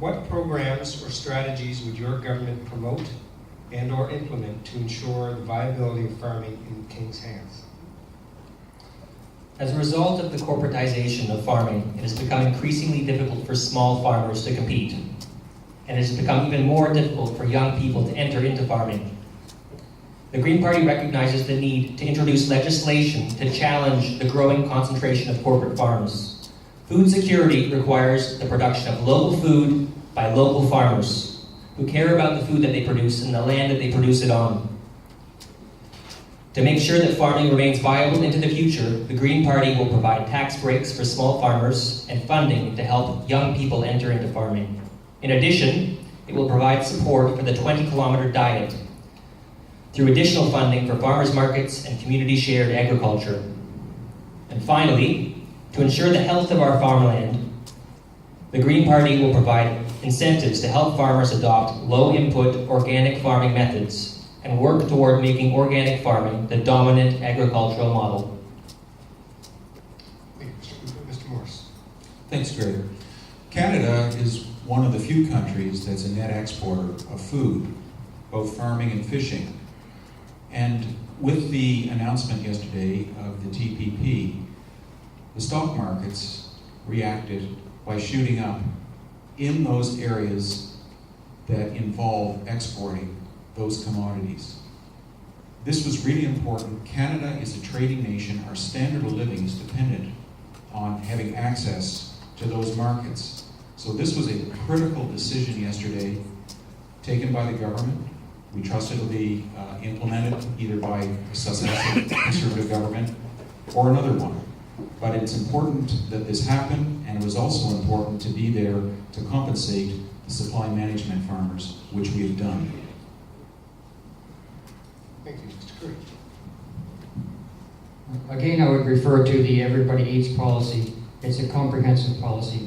What programs or strategies would your government promote and or implement to ensure the viability of farming in King's Hants? As a result of the corporatization of farming, it has become increasingly difficult for small farmers to compete, and it has become even more difficult for young people to enter into farming. The Green Party recognizes the need to introduce legislation to challenge the growing concentration of corporate farms. Food security requires the production of local food by local farmers who care about the food that they produce and the land that they produce it on. To make sure that farming remains viable into the future, the Green Party will provide tax breaks for small farmers and funding to help young people enter into farming. In addition, it will provide support for the 20-kilometer diet through additional funding for farmers markets and community-shared agriculture. And finally, to ensure the health of our farmland, the Green Party will provide incentives to help farmers adopt low-input organic farming methods and work toward making organic farming the dominant agricultural model. Thank you, Mr. Morris. Thanks, Greg. Canada is one of the few countries that's a net exporter of food, both farming and fishing. And with the announcement yesterday of the TPP, the stock markets reacted by shooting up in those areas that involve exporting those commodities. This was really important. Canada is a trading nation. Our standard of living is dependent on having access to those markets. So this was a critical decision yesterday taken by the government. We trust it'll be implemented either by a successive Conservative government or another one. But it's important that this happen, and it was also important to be there to compensate the supply management farmers, which we have done. Thank you, Mr. Curry. Again, I would refer to the Everybody Eats policy. It's a comprehensive policy.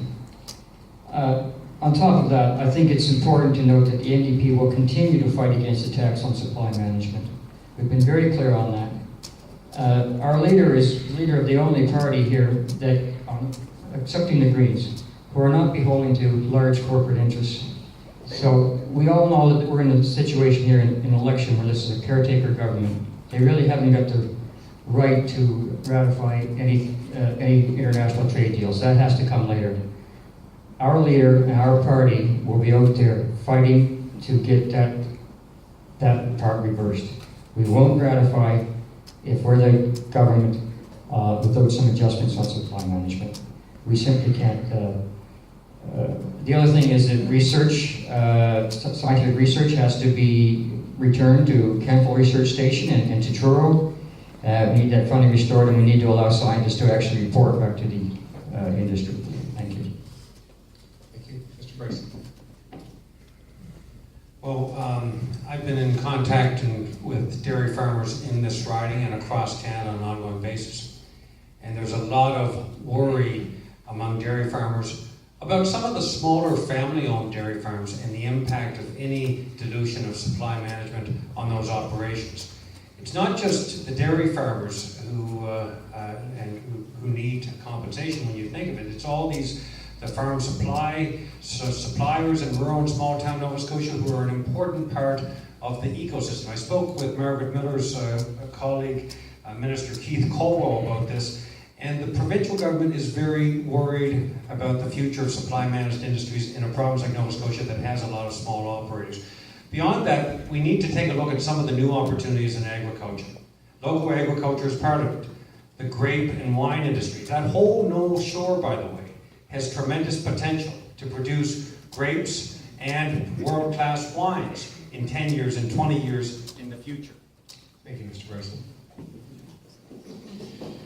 On top of that, I think it's important to note that the NDP will continue to fight against attacks on supply management. We've been very clear on that. Our leader is leader of the only party here that, excepting the Greens, who are not beholden to large corporate interests. So we all know that we're in a situation here in an election where this is a caretaker government. They really haven't got the right to ratify any international trade deals. That has to come later. Our leader and our party will be out there fighting to get that part reversed. We won't ratify if we're the government without some adjustments on supply management. We simply can't. The other thing is that research, scientific research has to be returned to Canfield Research Station and to Truro. We need that funding restored, and we need to allow scientists to actually report back to the industry. Thank you. Thank you. Mr. Bryson. Well, I've been in contact with dairy farmers in this riding and across Canada on an ongoing basis. And there's a lot of worry among dairy farmers about some of the smaller family-owned dairy farms and the impact of any dilution of supply management on those operations. It's not just the dairy farmers who need compensation when you think of it. It's all the farm suppliers in rural and small town Nova Scotia who are an important part of the ecosystem. I spoke with Margaret Miller's colleague, Minister Keith Colwell, about this, and the provincial government is very worried about the future of supply managed industries in a province like Nova Scotia that has a lot of small operators. Beyond that, we need to take a look at some of the new opportunities in agriculture. Local agriculture is part of it. The grape and wine industry. That whole North Shore, by the way, has tremendous potential to produce grapes and world-class wines in 10 years and 20 years in the future. Thank you, Mr. Bryson.